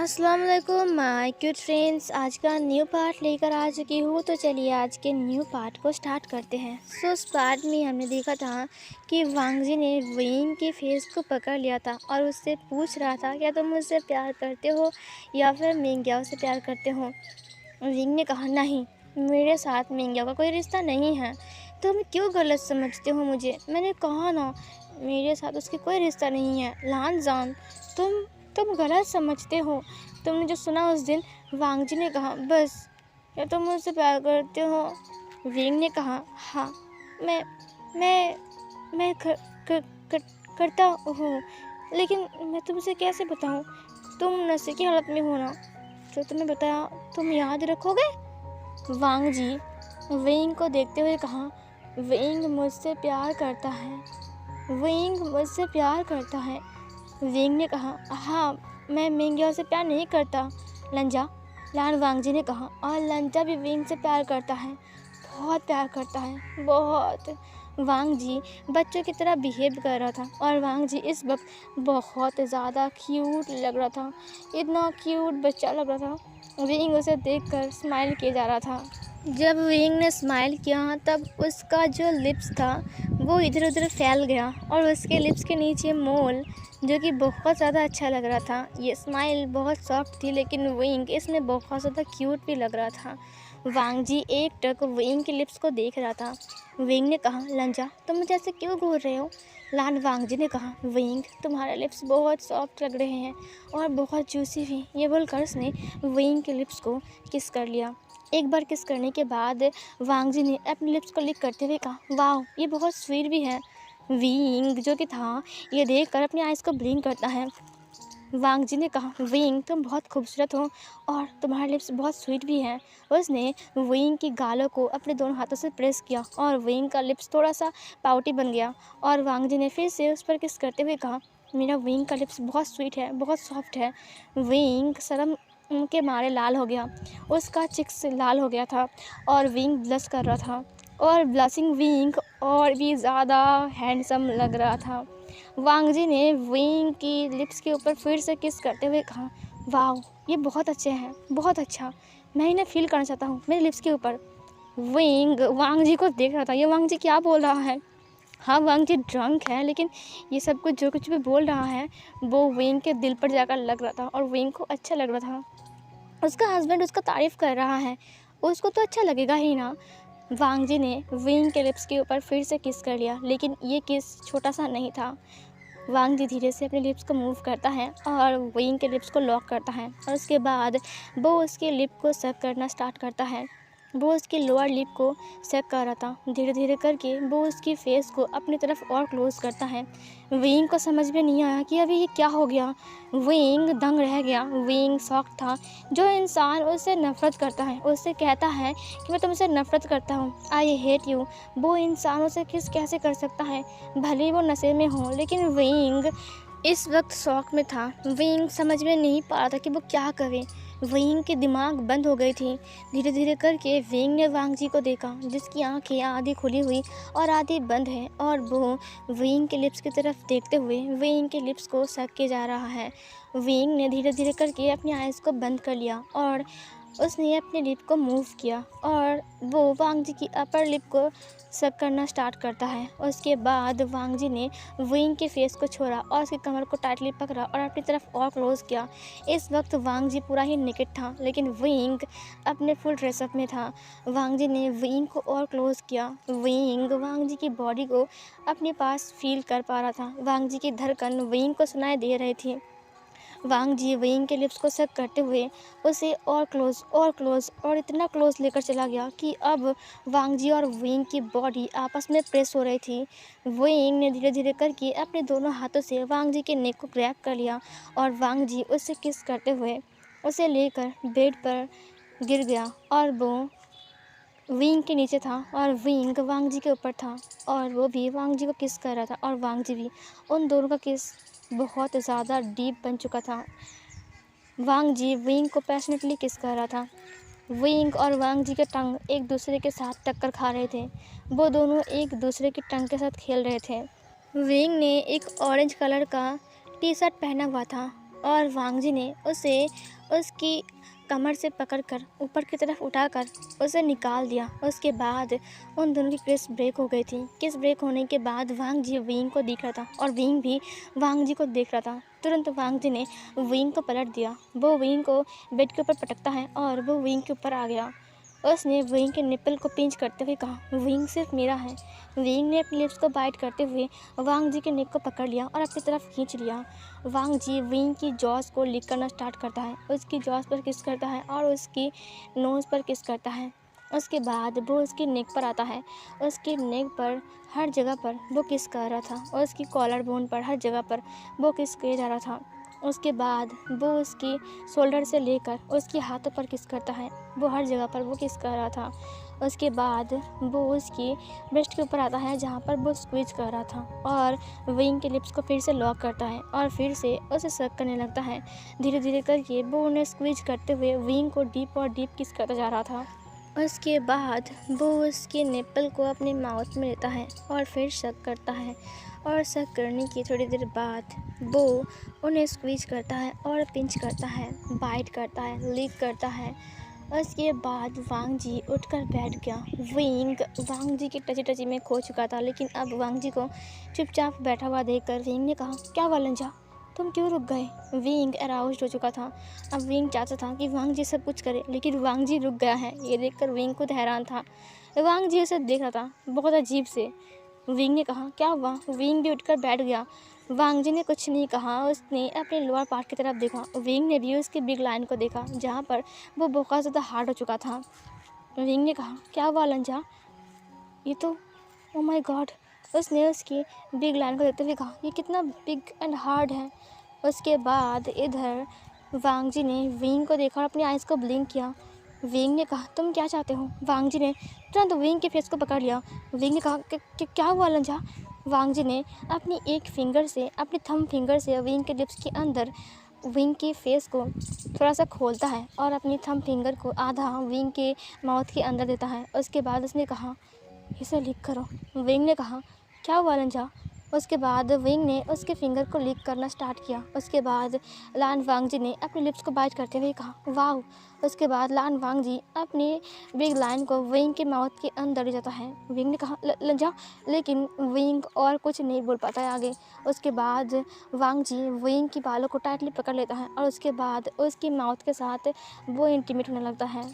अस्सलाम वालेकुम my cute friends. आज का न्यू पार्ट लेकर आ चुकी हूँ, तो चलिए आज के न्यू पार्ट को स्टार्ट करते हैं। उस पार्ट में हमने देखा था कि वांग जी ने विंग के फेस को पकड़ लिया था और उससे पूछ रहा था, क्या तुम मुझसे प्यार करते हो या फिर मिंग्याओ से प्यार करते हो। विंग ने कहा, नहीं, मेरे साथ मिंग्याओ का कोई रिश्ता नहीं है, तुम क्यों गलत समझते हो मुझे। मैंने कहा ना, मेरे साथ उसकी कोई रिश्ता नहीं है। लानजान, तुम गलत समझते हो। तुमने जो सुना उस दिन। वांग जी ने कहा, बस, क्या तुम मुझसे प्यार करते हो। विंग ने कहा, हाँ, मैं मैं मैं करता हूँ, लेकिन मैं तुमसे कैसे बताऊँ। तुम नशे की हालत में हो ना, जो तुम्हें बताया तुम याद रखोगे। वांग जी विंग को देखते हुए कहा, विंग मुझसे प्यार करता है, विंग मुझसे प्यार करता है। विंग ने कहा, हाँ, मैं मिंग्याओ से प्यार नहीं करता लंजा। लान वांग जी ने कहा, और लंजा भी विंग से प्यार करता है, बहुत प्यार करता है, बहुत। वांग जी बच्चों की तरह बिहेव कर रहा था और वांग जी इस वक्त बहुत ज़्यादा क्यूट लग रहा था। इतना क्यूट बच्चा लग रहा था। विंग उसे देखकर स्माइल किए जा रहा था। जब विंग ने स्माइल किया तब उसका जो लिप्स था वो इधर उधर फैल गया और उसके लिप्स के नीचे मोल, जो कि बहुत ज़्यादा अच्छा लग रहा था। ये स्माइल बहुत सॉफ्ट थी, लेकिन विंग इसमें बहुत ज़्यादा क्यूट भी लग रहा था। वांग जी एक टक विंग के लिप्स को देख रहा था। विंग ने कहा, लंजा, तुम मुझे ऐसे क्यों घूर रहे हो। लान वांग जी ने कहा, विंग, तुम्हारे लिप्स बहुत सॉफ्ट लग रहे हैं और बहुत जूसी भी। ये बोलकर उसने विंग के लिप्स को किस कर लिया। एक बार किस करने के बाद वांग जी ने अपने लिप्स को लिक करते हुए कहा, वाह, ये बहुत स्वीट भी है। विंग जो कि था, ये देखकर अपनी आइज़ को ब्लिंक करता है। वांग जी ने कहा, विंग, तुम बहुत खूबसूरत हो और तुम्हारे लिप्स बहुत स्वीट भी हैं। उसने विंग की गालों को अपने दोनों हाथों से प्रेस किया और विंग का लिप्स थोड़ा सा पाउटी बन गया और वांग जी ने फिर से उस पर किस करते हुए कहा, मेरा विंग का लिप्स बहुत स्वीट है, बहुत सॉफ्ट है। विंग शर्म के मारे लाल हो गया, उसका चिक्स लाल हो गया था और विंग ब्लश कर रहा था और ब्लशिंग विंग और भी ज़्यादा हैंडसम लग रहा था। वांग जी ने विंग की लिप्स के ऊपर फिर से किस करते हुए कहा, वाह, ये बहुत अच्छे हैं, बहुत अच्छा, मैं इन्हें फील करना चाहता हूँ मेरे लिप्स के ऊपर। विंग वांग जी को देख रहा था, ये वांग जी क्या बोल रहा है। हाँ, वांग जी ड्रंक है, लेकिन ये सब कुछ जो कुछ भी बोल रहा है वो विंग के दिल पर जाकर लग रहा था और विंग को अच्छा लग रहा था। उसका हस्बैंड उसका तारीफ़ कर रहा है, उसको तो अच्छा लगेगा ही ना। वांग जी ने विंग के लिप्स के ऊपर फिर से किस कर लिया, लेकिन ये किस छोटा सा नहीं था। वांग जी धीरे से अपने लिप्स को मूव करता है और विंग के लिप्स को लॉक करता है और उसके बाद वो उसके लिप को सक करना स्टार्ट करता है। वो उसके लोअर लिप को सक कर रहा था। धीरे धीरे करके वो उसकी फेस को अपनी तरफ और क्लोज करता है। विंग को समझ में नहीं आया कि अभी ये क्या हो गया। विंग दंग रह गया, विंग शॉक था। जो इंसान उससे नफ़रत करता है, उससे कहता है कि मैं तुमसे नफ़रत करता हूँ, आई हेट यू, वो इंसान उसे किस कैसे कर सकता है, भले ही वो नशे में हो। लेकिन विंग इस वक्त शौक में था। विंग समझ में नहीं पा रहा था कि वो क्या करे। विंग की दिमाग बंद हो गई थी। धीरे धीरे करके विंग ने वांग जी को देखा, जिसकी आंखें आधी खुली हुई और आधी बंद है और वो विंग के लिप्स की तरफ देखते हुए विंग के लिप्स को सक के जा रहा है। विंग ने धीरे धीरे करके अपनी आइज़ को बंद कर लिया और उसने अपने लिप को मूव किया और वो वांग जी की अपर लिप को सक करना स्टार्ट करता है। उसके बाद वांग जी ने विंग के फेस को छोड़ा और उसकी कमर को टाइटली पकड़ा और अपनी तरफ और क्लोज किया। इस वक्त वांग जी पूरा ही नेकेड था, लेकिन विंग अपने फुल ड्रेसअप में था। वांग जी ने विंग को और क्लोज किया। विंग वांग जी की बॉडी को अपने पास फील कर पा रहा था। वांग जी की धड़कन विंग को सुनाई दे रही थी। वांग जी विंग के लिप्स को सक करते हुए उसे और क्लोज और इतना क्लोज लेकर चला गया कि अब वांग जी और विंग की बॉडी आपस में प्रेस हो रही थी। विंग ने धीरे धीरे करके अपने दोनों हाथों से वांग जी के नेक को ग्रैब कर लिया और वांग जी उससे किस करते हुए उसे लेकर बेड पर गिर गया और वो विंग के नीचे था और विंग वांग जी के ऊपर था और वो भी वांग जी को किस कर रहा था और वांग जी भी। उन दोनों का किस बहुत ज़्यादा डीप बन चुका था। वांग जी विंग को पैशनेटली किस कर रहा था। विंग और वांग जी के टंग एक दूसरे के साथ टक्कर खा रहे थे। वो दोनों एक दूसरे की टंग के साथ खेल रहे थे। विंग ने एक ऑरेंज कलर का टी शर्ट पहना हुआ था और वांग जी ने उसे उसकी कमर से पकड़कर ऊपर की तरफ उठाकर उसे निकाल दिया। उसके बाद उन दोनों की किस ब्रेक हो गई थी। किस ब्रेक होने के बाद वांग जी विंग को देख रहा था और विंग भी वांग जी को देख रहा था। तुरंत वांग जी ने विंग को पलट दिया। वो विंग को बेड के ऊपर पटकता है और वो विंग के ऊपर आ गया। उसने विंग के निप्पल को पिंच करते हुए कहा, विंग सिर्फ मेरा है। विंग ने अपनी लिप्स को बाइट करते हुए वांग जी के नेक को पकड़ लिया और अपनी तरफ खींच लिया। वांग जी विंग की जॉस को लिक करना स्टार्ट करता है। उसकी जॉस पर किस करता है और उसकी नोज़ पर किस करता है। उसके बाद वो उसकी नेक पर आता है। उसकी नेक पर हर जगह पर वो किस कर रहा था और उसकी कॉलर बोन पर हर जगह पर वो किस किया जा रहा था। उसके बाद वो उसकी शोल्डर से लेकर उसके हाथों पर किस करता है। वो हर जगह पर वो किस कर रहा था। उसके बाद वो उसकी ब्रेस्ट के ऊपर आता है जहाँ पर वो स्क्वीज कर रहा था और विंग के लिप्स को फिर से लॉक करता है और फिर से उसे सक करने लगता है। धीरे धीरे करके वो उन्हें स्क्वीज करते हुए विंग को डीप और डीप किस करता जा रहा था। उसके बाद वो उसके निप्पल को अपने माउथ में लेता है और फिर शक करता है और शक करने की थोड़ी देर बाद वो उन्हें स्क्वीज करता है और पिंच करता है, बाइट करता है, लिक करता है। उसके बाद वांग जी उठकर बैठ गया। विंग वांग जी की टची टची में खो चुका था, लेकिन अब वांग जी को चुपचाप बैठा हुआ देखकर विंग ने कहा, क्या हुआ लंजा, तुम क्यों रुक गए। विंग अराउज्ड हो चुका था। अब विंग चाहता था कि वांग जी सब कुछ करे, लेकिन वांग जी रुक गया है। ये देखकर विंग खुद हैरान था। वांग जी उसे देख रहा था बहुत अजीब से। विंग ने कहा, क्या हुआ। विंग भी उठकर बैठ गया। वांग जी ने कुछ नहीं कहा। उसने अपने लोअर पार्ट की तरफ देखा। विंग ने भी उसकी बिग लाइन को देखा जहाँ पर वो बहुत ज़्यादा हार्ड हो चुका था। विंग ने कहा, क्या हुआ लंजा, ये तो, ओ माय गॉड। उसने उसकी बिग लाइन को देखते हुए कहा, ये कितना बिग एंड हार्ड है। उसके बाद इधर वांग जी ने विंग को देखा और अपनी आइज़ को ब्लिंक किया। विंग ने कहा, तुम क्या चाहते हो। वांग जी ने तुरंत विंग के फेस को पकड़ लिया। विंग ने कहा, क्या हुआ लंजा। वांग जी ने अपनी एक फिंगर से, अपनी थंब फिंगर से विंग के लिप्स के अंदर विंग के फेस को थोड़ा सा खोलता है और अपनी थंब फिंगर को आधा विंग के माउथ के अंदर देता है। उसके बाद उसने कहा, इसे लिक करो। विंग ने कहा, क्या हुआ लंजा। उसके बाद विंग ने उसके फिंगर को लिक करना स्टार्ट किया। उसके बाद लान वांग जी ने अपने लिप्स को बाइट करते हुए कहा, वाव। उसके बाद लान वांग जी अपनी बिग लाइन को विंग के माउथ के अंदर ले जाता है। विंग ने कहा, लंजा, लेकिन विंग और कुछ नहीं बोल पाता है आगे। उसके बाद वांग जी विंग की बालों को टाइटली पकड़ लेता है और उसके बाद उसकी माउथ के साथ वो इंटीमेट होने लगता है।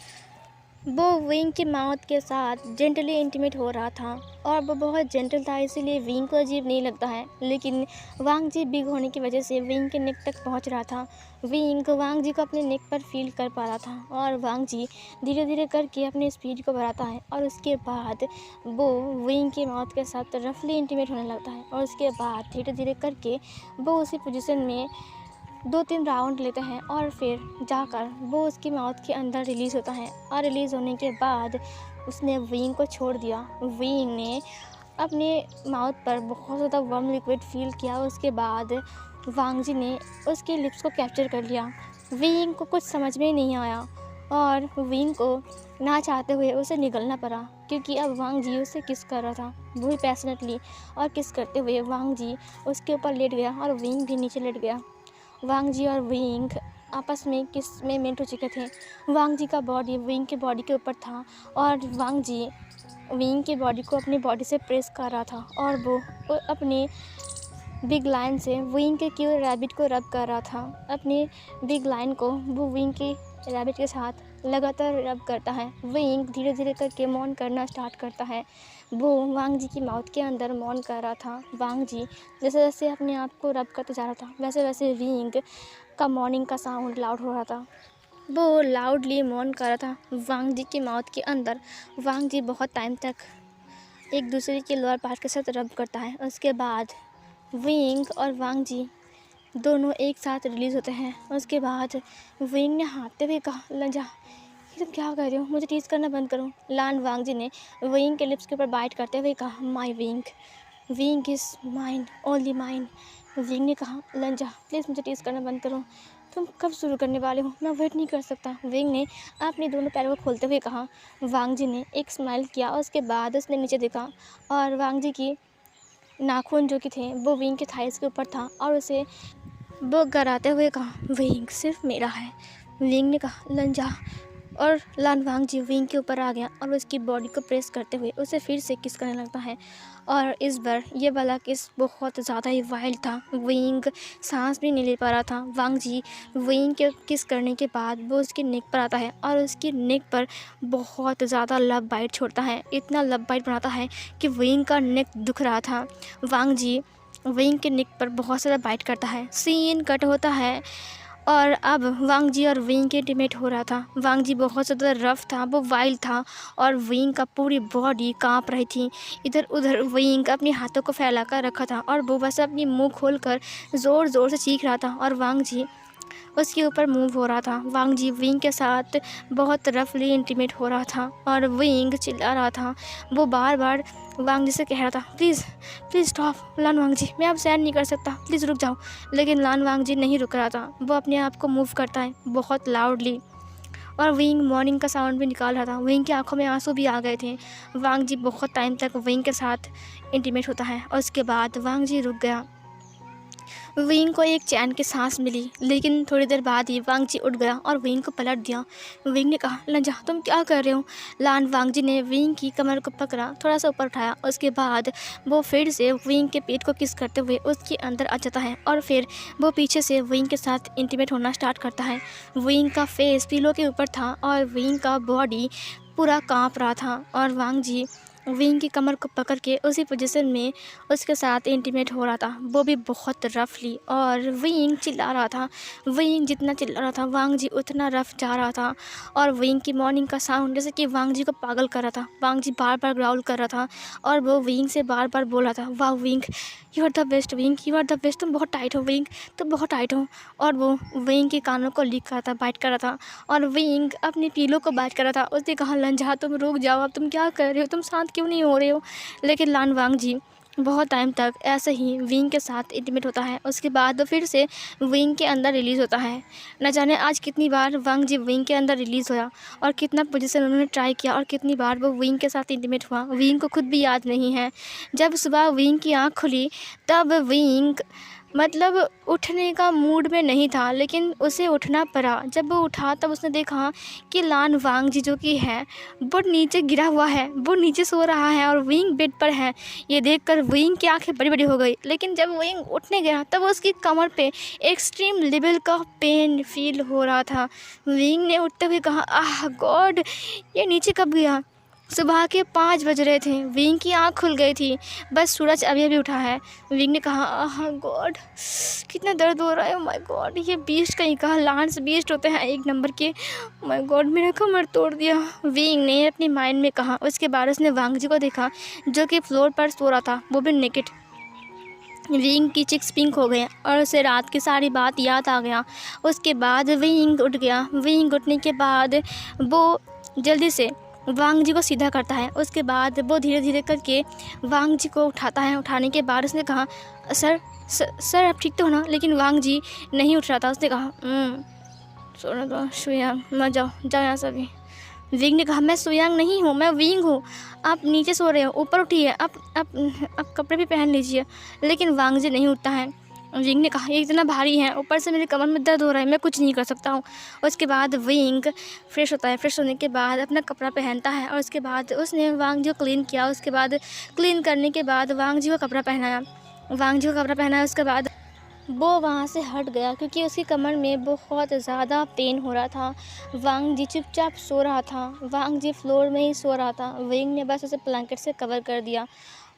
वो विंग के माउथ के साथ जेंटली इंटीमेट हो रहा था और वो बहुत जेंटल था, इसीलिए विंग को अजीब नहीं लगता है। लेकिन वांग जी बिग होने की वजह से विंग के नेक तक पहुंच रहा था। विंग वांग जी को अपने नेक पर फील कर पा रहा था और वांग जी धीरे धीरे करके अपने स्पीड को बढ़ाता है और उसके बाद वो विंग के माउथ के साथ रफली इंटीमेट होने लगता है और उसके बाद धीरे धीरे करके वो उसी पोजीशन में 2-3 राउंड लेते हैं और फिर जाकर वो उसकी माउथ के अंदर रिलीज़ होता है और रिलीज़ होने के बाद उसने विंग को छोड़ दिया। विंग ने अपने माउथ पर बहुत ज़्यादा वार्म लिक्विड फील किया। उसके बाद वांग जी ने उसके लिप्स को कैप्चर कर लिया। विंग को कुछ समझ में नहीं आया और विंग को ना चाहते हुए उसे निगलना पड़ा, क्योंकि अब वांग जी उसे किस कर रहा था, वो भी पैशनेटली। और किस करते हुए वांग जी उसके ऊपर लेट गया और विंग भी नीचे लेट गया। वांग जी और विंग आपस में किस में मेंट हो चुके थे। वांग जी का बॉडी विंग के बॉडी के ऊपर था और वांग जी विंग की बॉडी को अपनी बॉडी से प्रेस कर रहा था और वो अपनी बिग लाइन से विंग के क्यूट रैबिट को रब कर रहा था। अपनी बिग लाइन को वो विंग के रैबिट के साथ लगातार रब करता है। विंग धीरे धीरे करके मौन करना स्टार्ट करता है। वो वांग जी की माउथ के अंदर मौन कर रहा था। वांग जी जैसे जैसे अपने आप को रब करते जा रहा था, वैसे वैसे विंग का मॉर्निंग का साउंड लाउड हो रहा था। वो लाउडली मौन कर रहा था वांग जी की माउथ के अंदर। वांग जी बहुत टाइम तक एक दूसरे के लोअर पार्ट के साथ रब करता है। उसके बाद विंग और वांग जी दोनों एक साथ रिलीज़ होते हैं। उसके बाद विंग ने हाँफते हुए कहा, लंजा, ये तुम क्या कर रहे हो, मुझे टीज़ करना बंद करो। लान वांग जी ने विंग के लिप्स के ऊपर बाइट करते हुए कहा, my Wing, Wing is mine, only mine. Wing ने कहा, लंजा, प्लीज़ मुझे टीज़ करना बंद करो, तुम कब शुरू करने वाले हो, मैं वेट नहीं कर सकता। विंग ने अपने दोनों पैरों को खोलते हुए कहा। वांग जी ने एक स्माइल किया। उसके बाद उसने नीचे देखा और वांग जी की नाखून जो कि थे वो विंग के थाइस के ऊपर था और उसे वो कराते हुए कहा, विंग सिर्फ मेरा है। विंग ने कहा, लन जा। और लान वांग जी विंग के ऊपर आ गया और उसकी बॉडी को प्रेस करते हुए उसे फिर से किस करने लगता है। और इस बार ये वाला किस बहुत ज़्यादा ही वाइल्ड था। विंग सांस भी नहीं ले पा रहा था। वांग जी विंग के किस करने के बाद वो उसकी नेक पर आता है और उसकी नेक पर बहुत ज़्यादा लव बाइट छोड़ता है। इतना लव बाइट बनाता है कि विंग का नेक दुख रहा था। वांग जी विंग के नेक पर बहुत ज़्यादा बाइट करता है। सीन कट होता है और अब वांग जी और विंग के इंटीमेट हो रहा था। वांग जी बहुत ज़्यादा रफ था, वो वाइल्ड था और विंग का पूरी बॉडी कांप रही थी। इधर उधर विंग अपने हाथों को फैला कर रखा था और वो बस अपनी मुंह खोलकर ज़ोर ज़ोर से चीख रहा था और वांग जी उसके ऊपर मूव हो रहा था। वांग जी विंग के साथ बहुत रफली इंटीमेट हो रहा था और विंग चिल्ला रहा था। वो बार बार वांग जी से कह रहा था, प्लीज़ प्लीज़ स्टॉप लान वांग जी, मैं अब सहन नहीं कर सकता, प्लीज़ रुक जाओ। लेकिन लान वांग जी नहीं रुक रहा था। वो अपने आप को मूव करता है बहुत लाउडली और विंग मॉर्निंग का साउंड भी निकाल रहा था। विंग की आंखों में आंसू भी आ गए थे। वांग जी बहुत टाइम तक विंग के साथ इंटीमेट होता है और उसके बाद वांग जी रुक गया। विंग को एक चैन की सांस मिली, लेकिन थोड़ी देर बाद ही वांग जी उठ गया और विंग को पलट दिया। विंग ने कहा, लंजा तुम क्या कर रहे हो। लान वांग जी ने विंग की कमर को पकड़ा, थोड़ा सा ऊपर उठाया। उसके बाद वो फिर से विंग के पेट को किस करते हुए उसके अंदर आ जाता है और फिर वो पीछे से विंग के साथ इंटीमेट होना स्टार्ट करता है। विंग का फेस पिलो के ऊपर था और विंग का बॉडी पूरा काँप रहा था और वांग जी विंग की कमर को पकड़ के उसी पोजीशन में उसके साथ इंटीमेट हो रहा था, वो भी बहुत रफली। और विंग चिल्ला रहा था। विंग जितना चिल्ला रहा था वांग जी उतना रफ जा रहा था और विंग की मॉर्निंग का साउंड जैसे कि वांग जी को पागल कर रहा था। वांग जी बार बार ग्राउल कर रहा था और वो विंग से बार बार बोल रहा था, वाह Wing, you are the best Wing, you are the best, तुम बहुत टाइट हो विंग, तुम बहुत टाइट हो। और वो विंग के कानों को लिक कर रहा था, बाइट कर रहा था और विंग अपने पीलों को बाइट कर रहा था। उसने कहा, लंजा तुम रुक जाओ, अब तुम क्या कर रहे हो, तुम शांत क्यों नहीं हो रहे हो। लेकिन लान वांग जी बहुत टाइम तक ऐसे ही विंग के साथ इंटीमेट होता है। उसके बाद फिर से विंग के अंदर रिलीज़ होता है। न जाने आज कितनी बार वांग जी विंग के अंदर रिलीज़ होया और कितना पोजीशन उन्होंने ट्राई किया और कितनी बार वो विंग के साथ इंटीमेट हुआ, विंग को खुद भी याद नहीं है। जब सुबह विंग की आँख खुली तब विंग मतलब उठने का मूड में नहीं था, लेकिन उसे उठना पड़ा। जब वो उठा तब उसने देखा कि लान वांग जी जो कि है वो नीचे गिरा हुआ है, वो नीचे सो रहा है और विंग बेड पर है। ये देखकर विंग की आंखें बड़ी बड़ी हो गई। लेकिन जब विंग उठने गया तब उसकी कमर पे एक्सट्रीम लेवल का पेन फील हो रहा था। विंग ने उठते हुए कहा, आह गॉड, ये नीचे कब गया। सुबह के 5 बज रहे थे। विंग की आँख खुल गई थी, बस सूरज अभी अभी उठा है। विंग ने कहा, आह गॉड, कितना दर्द हो रहा है, माय गॉड, ये बीस्ट कहीं का, लांस बीस्ट होते हैं एक नंबर के, माय गॉड मेरा कमर तोड़ दिया, विंग ने अपने माइंड में कहा। उसके बाद उसने वांग जी को देखा जो कि फ्लोर पर सो रहा था, वो भी नेकेड। विंग की चिक्स पिंक हो गए और उसे रात की सारी बात याद आ गया। उसके बाद विंग उठ गया। विंग उठने के बाद वो जल्दी से वांग जी को सीधा करता है। उसके बाद वो धीरे धीरे करके वांग जी को उठाता है। उठाने के बाद उसने कहा, सर आप ठीक तो हो ना। लेकिन वांग जी नहीं उठ रहा था। उसने कहा, सोना तो सुयांग, मत जाओ यहाँ से अभी। विंग ने कहा, मैं सुयांग नहीं हूँ, मैं विंग हूँ, आप नीचे सो रहे हो, ऊपर उठिए, आप कपड़े भी पहन लीजिए। लेकिन वांग जी नहीं उठता है। विंग ने कहा, ये इतना भारी है, ऊपर से मेरे कमर में दर्द हो रहा है, मैं कुछ नहीं कर सकता हूँ। उसके बाद विंग फ्रेश होता है। फ्रेश होने के बाद अपना कपड़ा पहनता है और उसके बाद उसने वांग जी को क्लीन किया। उसके बाद क्लीन करने के बाद वांग जी को कपड़ा पहनाया। उसके बाद वो वहाँ से हट गया क्योंकि उसकी कमर में बहुत ज़्यादा पेन हो रहा था। वांग जी चुपचाप सो रहा था। वांग जी फ्लोर में ही सो रहा था। विंग ने बस उसे ब्लैंकेट से कवर कर दिया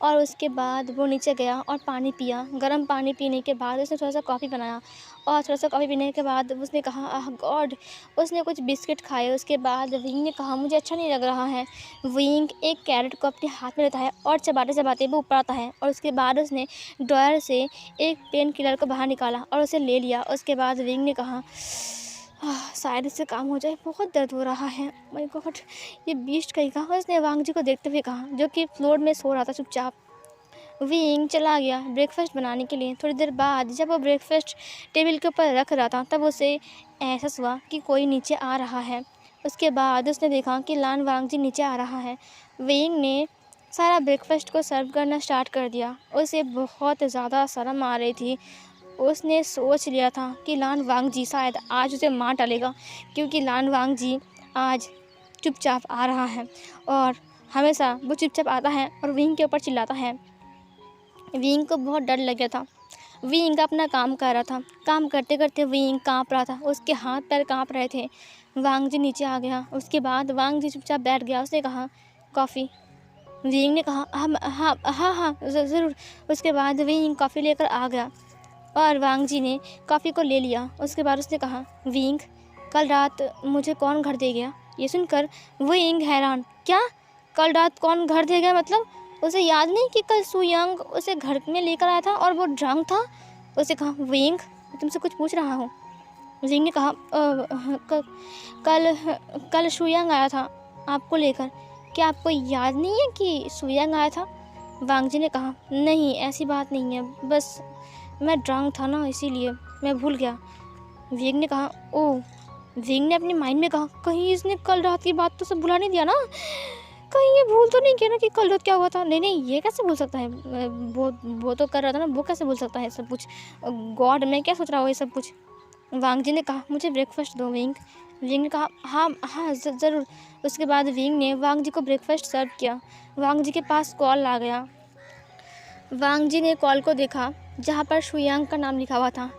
और उसके बाद वो नीचे गया और पानी पिया। गर्म पानी पीने के बाद उसने थोड़ा सा कॉफ़ी बनाया और थोड़ा सा कॉफ़ी पीने के बाद उसने कहा, आह गॉड, उसने कुछ बिस्किट खाए। उसके बाद विंग ने कहा, मुझे अच्छा नहीं लग रहा है। विंग एक कैरेट को अपने हाथ में लेता है और चबाते चबाते वो ऊपर आता है और उसके बाद उसने ड्रॉयर से एक पेन किलर को बाहर निकाला और उसे ले लिया। उसके बाद विंग ने कहा, शायद इससे काम हो जाए, बहुत दर्द हो रहा है, माय गॉड, ये बीस्ट कहीं का। उसने वांग जी को देखते हुए कहा, जो कि फ्लोर में सो रहा था चुपचाप। विंग चला गया ब्रेकफास्ट बनाने के लिए। थोड़ी देर बाद जब वो ब्रेकफास्ट टेबल के ऊपर रख रहा था तब उसे एहसास हुआ कि कोई नीचे आ रहा है। उसके बाद उसने देखा कि लान वांग जी नीचे आ रहा है। विंग ने सारा ब्रेकफास्ट को सर्व करना स्टार्ट कर दिया। उसे बहुत ज़्यादा शर्म आ रही थी। उसने सोच लिया था कि लान वांगजी शायद आज उसे मार डालेगा, क्योंकि लान वांगजी आज चुपचाप आ रहा है और हमेशा वो चुपचाप आता है और विंग के ऊपर चिल्लाता है। विंग को बहुत डर लग गया था। विंग अपना काम कर रहा था। काम करते करते विंग काँप रहा था, उसके हाथ पैर काँप रहे थे। वांगजी नीचे आ गया। उसके बाद वांगजी चुपचाप बैठ गया। उसने कहा कॉफ़ी। विंग ने कहा हाँ हाँ हाँ ज़रूर। उसके बाद विंग कॉफ़ी लेकर आ गया और वांगजी ने कॉफ़ी को ले लिया। उसके बाद उसने कहा विंग, कल रात मुझे कौन घर दे गया? ये सुनकर विंग हैरान, क्या कल रात कौन घर दे गया? मतलब उसे याद नहीं कि कल सुयांग उसे घर में लेकर आया था और वो ड्रंक था? उसे कहा विंग, तुमसे कुछ पूछ रहा हूँ। विंग ने कहा कल सुयांग आया था आपको लेकर, क्या आपको याद नहीं है कि सुयांग आया था? वांगजी ने कहा नहीं, ऐसी बात नहीं है, बस मैं ड्रंक था ना, इसीलिए मैं भूल गया। विंग ने कहा ओह। विंग ने अपने माइंड में कहा कहीं इसने कल रात की बात तो सब भुला नहीं दिया ना, कहीं ये भूल तो नहीं किया ना कि कल रात क्या हुआ था? नहीं, ये कैसे भूल सकता है? वो तो कर रहा था ना, वो कैसे भूल सकता है सब कुछ? गॉड, मैं क्या सोच रहा हूँ ये सब कुछ। वांगजी ने कहा मुझे ब्रेकफास्ट दो विंग। विंग ने कहा हाँ हाँ ज़रूर। उसके बाद विंग ने वांगजी को ब्रेकफास्ट सर्व किया। वांगजी के पास कॉल आ गया। वांगजी ने कॉल को देखा जहाँ पर शुयांग का नाम लिखा हुआ था।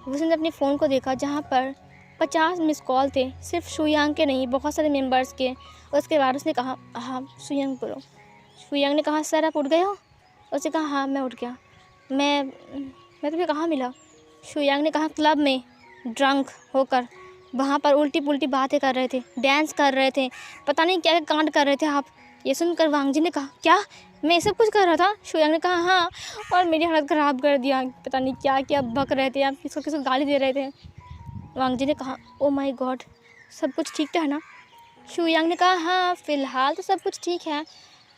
उसने अपने फ़ोन को देखा जहाँ पर 50 मिस कॉल थे, सिर्फ शुयांग के नहीं, बहुत सारे मेंबर्स के। उसके बाद उसने कहा हाँ शुयांग बोलो। शुयांग ने कहा सर आप उठ गए हो? उसने कहा हाँ मैं उठ गया। मैं तुम्हें कहाँ मिला? शुयांग ने कहा क्लब में ड्रंक होकर, वहाँ पर उल्टी पुल्टी बातें कर रहे थे, डांस कर रहे थे, पता नहीं क्या कांड कर रहे थे आप। ये सुनकर वांगजी ने कहा क्या मैं ये सब कुछ कर रहा था? शुयांग ने कहा हाँ, और मेरी हालत ख़राब कर दिया, पता नहीं क्या क्या बक रहे थे आप, किसको गाली दे रहे थे। वांगजी ने कहा ओ माय गॉड, सब कुछ ठीक तो है ना? शुयांग ने कहा हाँ फ़िलहाल तो सब कुछ ठीक है,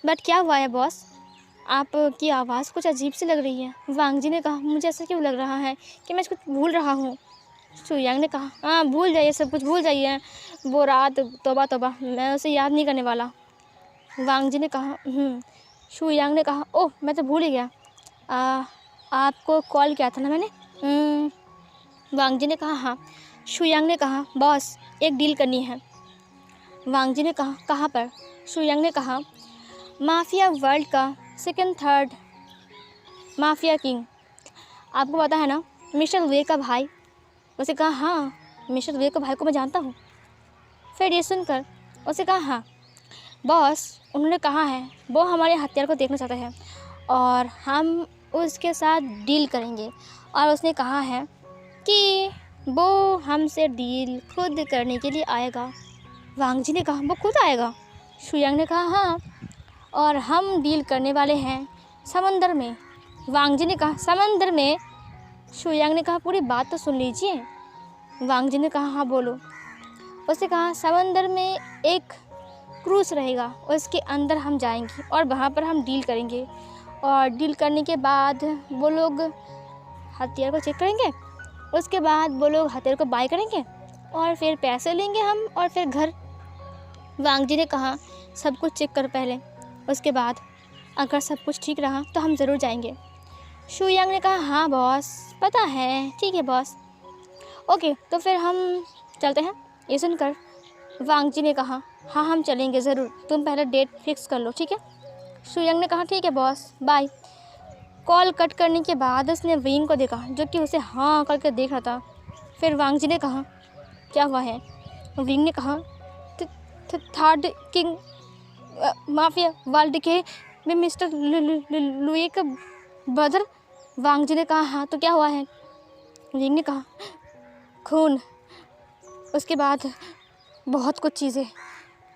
बट क्या हुआ है बॉस? आपकी आवाज़ कुछ अजीब सी लग रही है। वांगजी ने कहा मुझे ऐसा क्यों लग रहा है कि मैं कुछ भूल रहा हूँ? शुयांग ने कहा हाँ भूल जाइए, सब कुछ भूल जाइए, वो रात तौबा तौबा, मैं उसे याद नहीं करने वाला। वांगजी ने कहा शुयांग ने कहा ओह मैं तो भूल ही गया, आपको कॉल किया था ना मैंने? वांगजी ने कहा हाँ। शुयांग ने कहा बॉस एक डील करनी है। वांगजी ने कहा कहाँ पर? शुयांग ने कहा माफिया वर्ल्ड का सेकंड थर्ड माफिया किंग, आपको पता है ना मिस्टर वे का भाई? उसे कहा हाँ मिस्टर वे के भाई को मैं जानता हूँ। फिर ये सुनकर उसे कहा हाँ बॉस, उन्होंने कहा है वो हमारे हथियार को देखना चाहता है और हम उसके साथ डील करेंगे, और उसने कहा है कि वो हमसे डील खुद करने के लिए आएगा। वांगजी ने कहा वो खुद आएगा? शुयांग ने कहा हाँ, और हम डील करने वाले हैं समंदर में। वांगजी ने कहा समंदर में? शुयांग ने कहा पूरी बात तो सुन लीजिए। वांगजी ने कहा हाँ बोलो। उसने कहा समंदर में एक क्रूज़ रहेगा, उसके अंदर हम जाएंगे और वहाँ पर हम डील करेंगे, और डील करने के बाद वो लोग हथियार को चेक करेंगे, उसके बाद वो लोग हथियार को बाय करेंगे और फिर पैसे लेंगे हम, और फिर घर। वांगजी ने कहा सब कुछ चेक कर पहले, उसके बाद अगर सब कुछ ठीक रहा तो हम ज़रूर जाएंगे। शुयांग ने कहा हाँ बॉस पता है, ठीक है बॉस, ओके तो फिर हम चलते हैं। ये सुनकर वांगजी ने कहा हाँ हम चलेंगे ज़रूर, तुम पहले डेट फिक्स कर लो ठीक है? शुयांग ने कहा ठीक है बॉस बाय। कॉल कट करने के बाद उसने विंग को देखा जो कि उसे हाँ करके देख रहा था। फिर वांगजी ने कहा क्या हुआ है? विंग ने कहा थर्ड किंग माफिया वर्ल्ड के में मिस्टर लुई का ब्रदर। वांगजी ने कहा हाँ तो क्या हुआ है? विंग ने कहा खून, उसके बाद बहुत कुछ चीज़ें,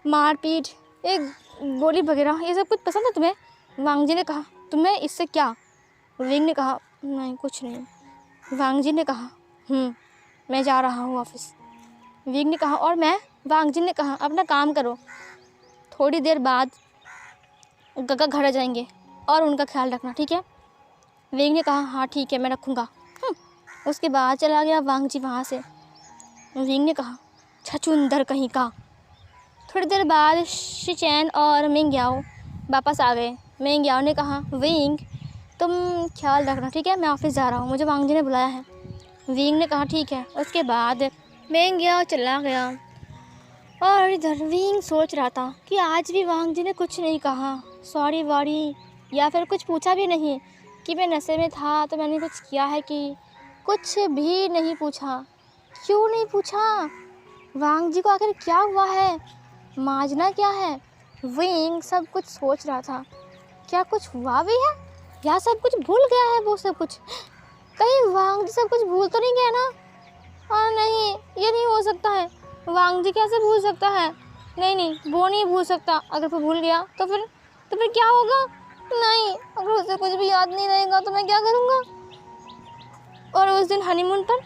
मारपीट, एक गोली वगैरह, ये सब कुछ पसंद है तुम्हें? वांगजी ने कहा तुम्हें इससे क्या? विंग ने कहा नहीं कुछ नहीं। वांगजी ने कहा मैं जा रहा हूँ ऑफिस। विंग ने कहा और मैं? वांगजी ने कहा अपना काम करो, थोड़ी देर बाद गगा घर आ जाएंगे और उनका ख्याल रखना ठीक है? विंग ने कहा हाँ ठीक है मैं रखूँगा। उसके बाद चला गया वांगजी वहाँ से। विंग ने कहा छछूंदर कहीं का। थोड़ी देर बाद शिचैन और मिंग याओ वापस आ गए। मिंग याओ ने कहा विंग तुम ख्याल रखना, ठीक है? मैं ऑफिस जा रहा हूँ, मुझे वांग जी ने बुलाया है। विंग ने कहा ठीक है। उसके बाद विंग गया, चला गया। और इधर विंग सोच रहा था कि आज भी वांग जी ने कुछ नहीं कहा, सॉरी वारी या फिर कुछ पूछा भी नहीं कि मैं नशे में था तो मैंने कुछ किया है कि कुछ भी नहीं पूछा। क्यों नहीं पूछा? वांग जी को आखिर क्या हुआ है, माजना क्या है? विंग सब कुछ सोच रहा था। क्या कुछ हुआ भी है या सब कुछ भूल गया है? वो सब कुछ कहीं वांग जी सब कुछ भूल तो नहीं गया ना? और नहीं, ये नहीं हो सकता है। वांग जी कैसे भूल सकता है? नहीं नहीं, वो नहीं भूल सकता। अगर वो भूल गया तो फिर क्या होगा? नहीं, अगर उसे कुछ भी याद नहीं रहेगा तो मैं क्या करूँगा? और उस दिन हनीमून पर,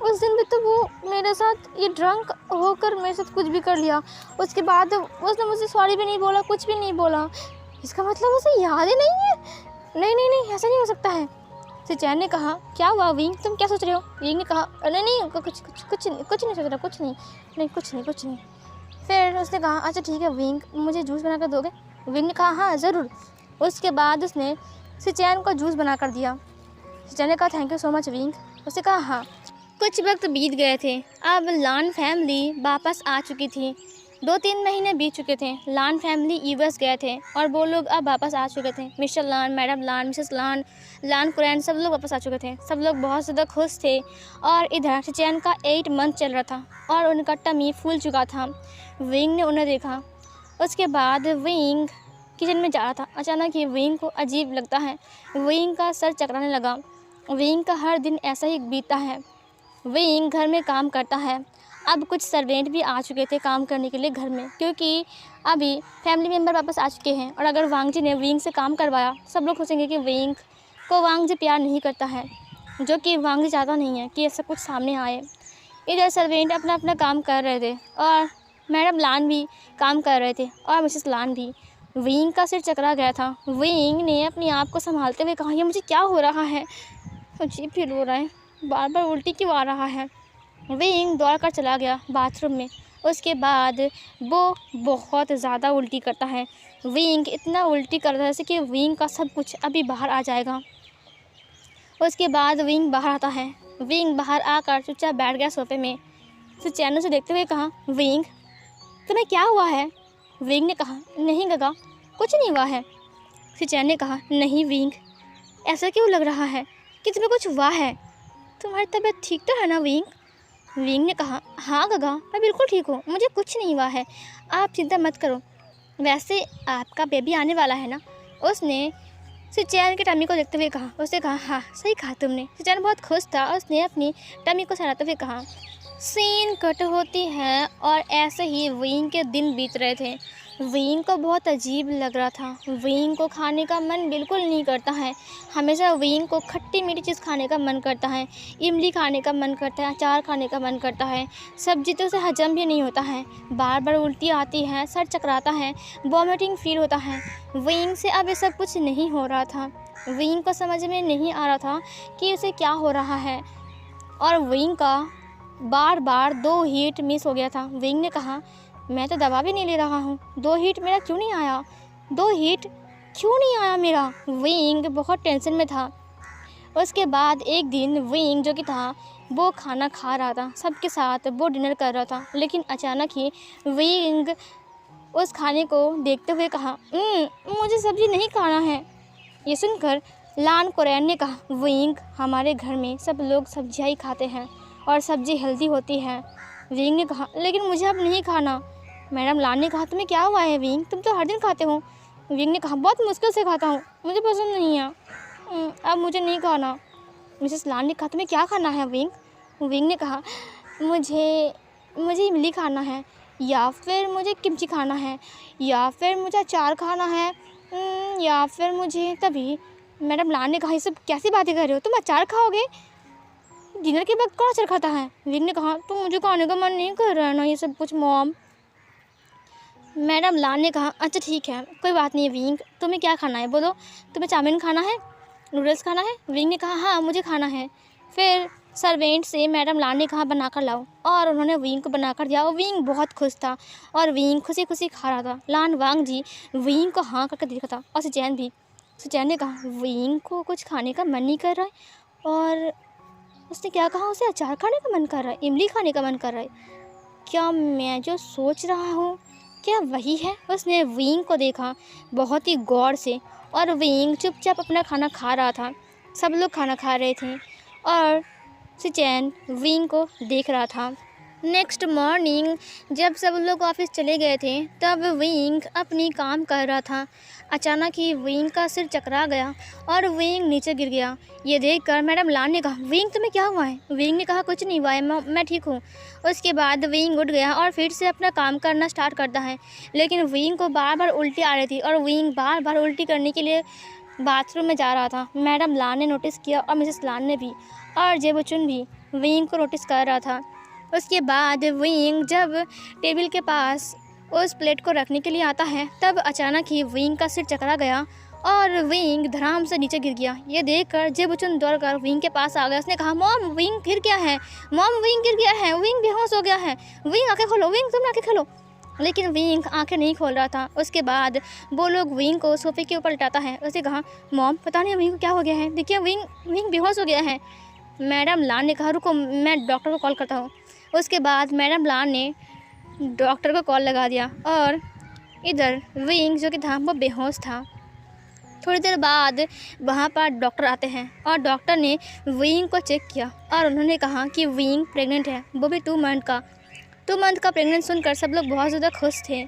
उस दिन भी तो वो मेरे साथ ये ड्रंक होकर मेरे साथ कुछ भी कर लिया। उसके बाद उसने मुझे सॉरी भी नहीं बोला, कुछ भी नहीं बोला। इसका मतलब उसे याद ही नहीं है। नहीं नहीं नहीं, ऐसा नहीं हो सकता है। सिचैन ने कहा क्या हुआ विंग, तुम क्या सोच रहे हो? विंग ने कहा नहीं नहीं, कुछ नहीं सोच रहा, कुछ नहीं। फिर उसने कहा अच्छा ठीक है विंग, मुझे जूस बना कर दोगे? विंग ने कहा हाँ ज़रूर। उसके बाद उसने सिचैन को जूस बना कर दिया। सिचैन ने कहा thank you so much wing. उसने कहा हाँ। कुछ वक्त बीत गए थे। अब लान फैमिली वापस आ चुकी थी। 2-3 महीने बीत चुके थे। लान फैमिली यूएस गए थे और वो लोग अब वापस आ चुके थे। मिस्टर लान, मैडम लान, मिसेस लान, लान कुरैन सब लोग वापस आ चुके थे। सब लोग बहुत ज़्यादा खुश थे। और इधर सिचैन का 8 मंथ चल रहा था और उनका टमी फूल चुका था। विंग ने उन्हें देखा। उसके बाद विंग किचन में जा रहा था। अचानक ही विंग को अजीब लगता है। विंग का सर चकराने लगा। विंग का हर दिन ऐसा ही बीतता है। विंग घर में काम करता है। अब कुछ सर्वेंट भी आ चुके थे काम करने के लिए घर में, क्योंकि अभी फैमिली मेम्बर वापस आ चुके हैं। और अगर वांग जी ने विंग से काम करवाया, सब लोग सोचेंगे कि विंग को वांग जी प्यार नहीं करता है, जो कि वांग जी चाहता नहीं है कि ऐसा कुछ सामने आए। इधर सर्वेंट अपना अपना काम कर रहे थे और मैडम लान भी काम कर रहे थे और मिसेस लान भी। विंग का सिर चकरा गया था। विंग ने अपने आप को संभालते हुए कहा ये मुझे क्या हो रहा है, अजीब फील हो रहा है, बार बार उल्टी क्यों आ रहा है। विंग दौड़ कर चला गया बाथरूम में। उसके बाद वो बहुत ज़्यादा उल्टी करता है। विंग इतना उल्टी करता है जैसे कि विंग का सब कुछ अभी बाहर आ जाएगा। उसके बाद विंग बाहर आता है। विंग बाहर आकर चुपचाप बैठ गया सोफे में। फिर चैनल से देखते हुए कहा विंग तुम्हें क्या हुआ है? विंग ने कहा नहीं गगा, कुछ नहीं हुआ है। फिर चैन ने कहा नहीं विंग, ऐसा क्यों लग रहा है कि तुम्हें कुछ हुआ है? तुम्हारी तबीयत ठीक तो है ना विंग? विंग ने कहा हाँ गगा, मैं बिल्कुल ठीक हूँ, मुझे कुछ नहीं हुआ है, आप चिंता मत करो। वैसे आपका बेबी आने वाला है ना? उसने सिचैन के टमी को देखते हुए कहा। उसने कहा हाँ सही कहा तुमने। सिचैन बहुत खुश था। उसने अपनी टमी को सहलाते हुए कहा। सीन कट होती है और ऐसे ही विंग के दिन बीत रहे थे। विंग को बहुत अजीब लग रहा था। विंग को खाने का मन बिल्कुल नहीं करता है। हमेशा विंग को खट्टी मीठी चीज़ खाने का मन करता है, इमली खाने का मन करता है, अचार खाने का मन करता है। सब्जी तो उसे हजम भी नहीं होता है, बार बार उल्टी आती है, सर चकराता है, वॉमिटिंग फील होता है। विंग से अब ये सब कुछ नहीं हो रहा था। विंग को समझ में नहीं आ रहा था कि उसे क्या हो रहा है। और विंग का बार बार 2 हीट मिस हो गया था। विंग ने कहा मैं तो दवा भी नहीं ले रहा हूँ, 2 हीट मेरा क्यों नहीं आया? 2 हीट क्यों नहीं आया मेरा? विंग बहुत टेंशन में था। उसके बाद एक दिन विंग जो कि था वो खाना खा रहा था, सबके साथ वो डिनर कर रहा था। लेकिन अचानक ही विंग उस खाने को देखते हुए कहा मुझे सब्ज़ी नहीं खाना है। ये सुनकर लान कुरैन ने कहा विंग हमारे घर में सब लोग सब्जियाँ ही खाते हैं और सब्ज़ी हेल्दी होती है। विंग ने कहा लेकिन मुझे अब नहीं खाना। मैडम लान ने कहा तुम्हें क्या हुआ है विंग, तुम तो हर दिन खाते हो। विंग ने कहा बहुत मुश्किल से खाता हूँ, मुझे पसंद नहीं है, अब मुझे नहीं खाना। मिसेस लान ने कहा तुम्हें क्या खाना है विंग? विंग ने कहा मुझे इमली खाना है, या फिर मुझे किमची खाना है, या फिर मुझे अचार खाना है, या फिर मुझे तभी मैडम लान ने कहा ये सब कैसी बातें कर रहे हो, तुम अचार खाओगे? डिनर के बाद कौन अचार खाता है? विंग ने कहा तो मुझे खाने का मन नहीं कर रहा है ना ये सब कुछ मॉम। मैडम लान ने कहा अच्छा ठीक है कोई बात नहीं विंग, तुम्हें क्या खाना है बोलो, तुम्हें चाउमीन खाना है, नूडल्स खाना है? विंग ने कहा हाँ मुझे खाना है। फिर सर्वेंट से मैडम लान ने कहा बना कर लाओ और उन्होंने विंग को बना कर दिया। और विंग बहुत खुश था और विंग खुशी खुशी खा रहा था। लान वांग जी विंग को हाँ करके देखा था और सिचैन भी। सुचैन ने कहा विंग को कुछ खाने का मन नहीं कर रहा है। और उसने क्या कहा, उसे अचार खाने का मन कर रहा है, इमली खाने का मन कर रहा है। क्या मैं जो सोच रहा हूँ क्या वही है? उसने विंग को देखा बहुत ही गौर से और विंग चुपचाप अपना खाना खा रहा था। सब लोग खाना खा रहे थे और सुचैन विंग को देख रहा था। नेक्स्ट मॉर्निंग जब सब लोग ऑफिस चले गए थे तब विंग अपनी काम कर रहा था। अचानक ही विंग का सिर चकरा गया और विंग नीचे गिर गया। ये देखकर मैडम लान ने कहा विंग तुम्हें क्या हुआ है? विंग ने कहा कुछ नहीं हुआ है, मैं ठीक हूँ। उसके बाद विंग उठ गया और फिर से अपना काम करना स्टार्ट करता है। लेकिन विंग को बार बार उल्टी आ रही थी और विंग बार बार उल्टी करने के लिए बाथरूम में जा रहा था। मैडम लान ने नोटिस किया और मिसेस लान ने भी, और जेबुचुन भी विंग को नोटिस कर रहा था। उसके बाद विंग जब टेबल के पास उस प्लेट को रखने के लिए आता है तब अचानक ही विंग का सिर चकरा गया और विंग धड़ाम से नीचे गिर गया। ये देखकर जेबुचुन दौड़कर विंग के पास आ गया। उसने कहा मॉम विंग गिर गया है, मॉम विंग गिर गया है, विंग बेहोश हो गया है, विंग आंखें खोलो, विंग तुम आंखें खोलो। लेकिन विंग आंखें नहीं खोल रहा था। उसके बाद वो लोग विंग को सोफे के ऊपर लटाता है। उसने कहा मॉम पता नहीं विंग को क्या हो गया है, देखिए विंग बेहोश हो गया है। मैडम लान ने कहा रुको मैं डॉक्टर को कॉल करता हूँ। उसके बाद मैडम लान ने डॉक्टर को कॉल लगा दिया और इधर विंग जो कि था वो बेहोश था। थोड़ी देर बाद वहाँ पर डॉक्टर आते हैं और डॉक्टर ने विंग को चेक किया और उन्होंने कहा कि विंग प्रेग्नेंट है, वो भी 2 मंथ का। 2 मंथ का प्रेग्नेंट सुनकर सब लोग बहुत ज़्यादा खुश थे।